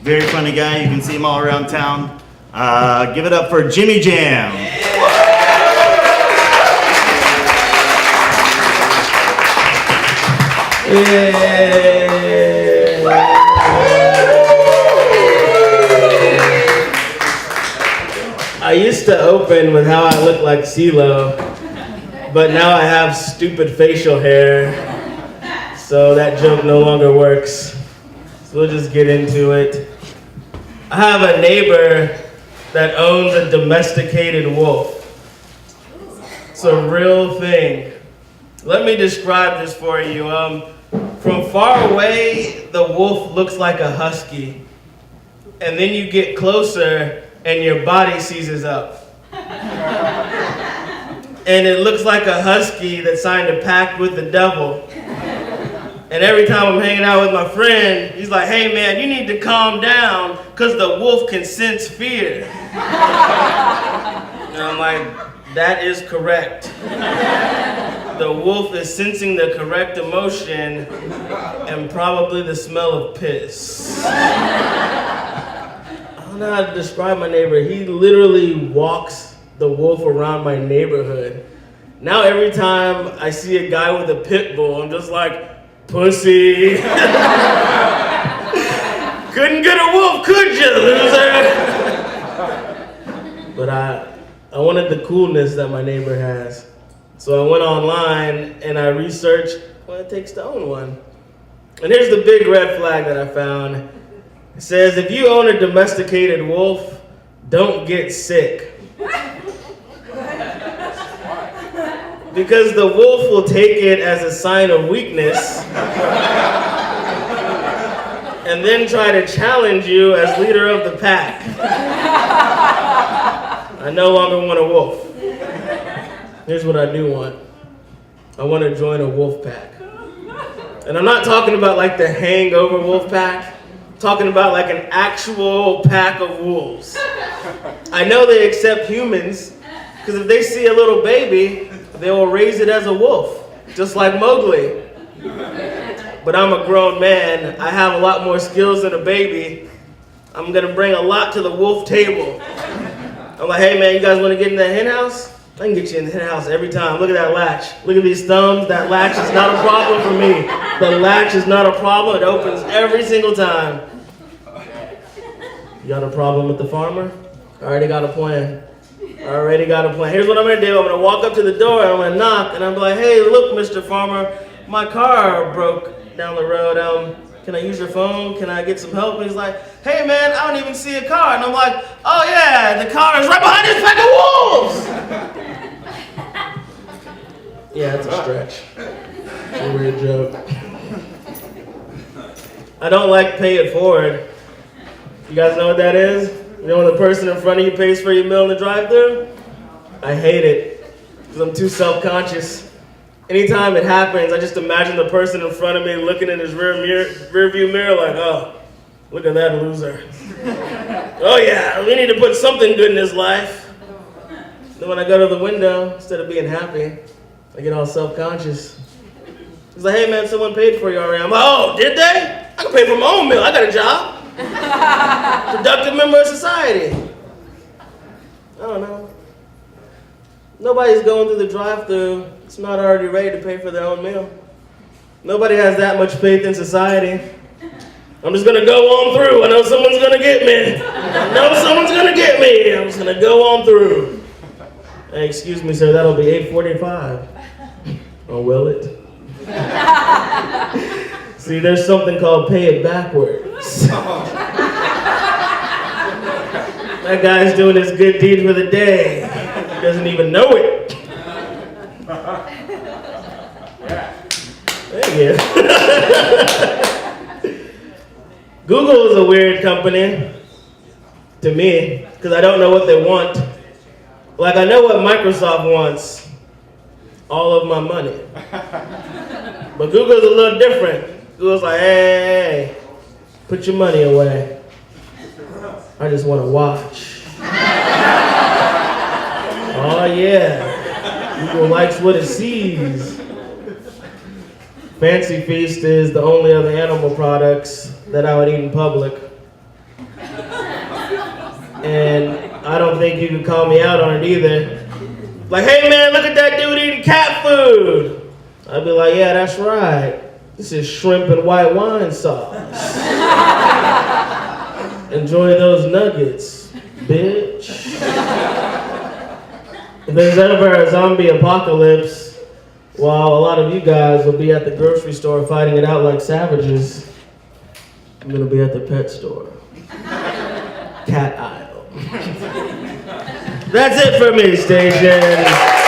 Very funny guy. You can see him all around town. Give it up for Jimmy Jam. I used to open with how I look like CeeLo, but now I have stupid facial hair, so that joke no longer works. So we'll just get into it. I have a neighbor that owns a domesticated wolf. It's a real thing. Let me describe this for you. From far away, the wolf looks like a husky. And then you get closer and your body seizes up. And it looks like a husky that signed a pact with the devil. And every time I'm hanging out with my friend, he's like, hey man, you need to calm down because the wolf can sense fear. And I'm like, that is correct. The wolf is sensing the correct emotion and probably the smell of piss. I don't know how to describe my neighbor. He literally walks the wolf around my neighborhood. Now every time I see a guy with a pit bull, I'm just like, pussy. Couldn't get a wolf, could you, loser? But I wanted the coolness that my neighbor has. So I went online and I researched what it takes to own one. And here's the big red flag that I found. It says, if you own a domesticated wolf, don't get sick. Because the wolf will take it as a sign of weakness and then try to challenge you as leader of the pack. I no longer want a wolf. Here's what I do want. I want to join a wolf pack. And I'm not talking about like the hangover wolf pack. I'm talking about like an actual pack of wolves. I know they accept humans because if they see a little baby, they will raise it as a wolf, just like Mowgli. But I'm a grown man. I have a lot more skills than a baby. I'm gonna bring a lot to the wolf table. I'm like, hey man, you guys wanna get in that hen house? I can get you in the hen house every time. Look at that latch. Look at these thumbs. That latch is not a problem for me. The latch is not a problem. It opens every single time. You got a problem with the farmer? I already got a plan. Here's what I'm gonna do. I'm gonna walk up to the door, I'm gonna knock, and I'm like, hey, look, Mr. Farmer, my car broke down the road. Can I use your phone? Can I get some help? And he's like, hey man, I don't even see a car. And I'm like, oh yeah, the car is right behind this pack of wolves. Yeah, it's a stretch. It's a weird joke. I don't like pay it forward. You guys know what that is? You know when the person in front of you pays for your meal in the drive-thru? I hate it, because I'm too self-conscious. Anytime it happens, I just imagine the person in front of me looking in his rear view mirror like, oh, look at that loser. Oh yeah, we need to put something good in his life. Then when I go to the window, instead of being happy, I get all self-conscious. He's like, hey man, someone paid for you already. I'm like, oh, did they? I can pay for my own meal, I got a job. Productive member of society. I don't know. Nobody's going through the drive-thru. It's not already ready to pay for their own meal. Nobody has that much faith in society. I'm just gonna go on through. I know someone's gonna get me. I'm just gonna go on through. Hey, excuse me, sir, that'll be $8.45. Oh, will it? See, there's something called pay it backwards. That guy's doing his good deed for the day. He doesn't even know it. Thank you. Google is a weird company to me because I don't know what they want. Like, I know what Microsoft wants. All of my money. But Google's a little different. Google's like, hey, put your money away. I just want to watch. Oh yeah, Google likes what it sees. Fancy Feast is the only other animal products that I would eat in public. And I don't think you can call me out on it either. Like, hey man, look at that dude eating cat food. I'd be like, yeah, that's right. This is shrimp and white wine sauce. Enjoy those nuggets, bitch. If there's ever a zombie apocalypse, while a lot of you guys will be at the grocery store fighting it out like savages, I'm gonna be at the pet store. Cat aisle. That's it for me, station.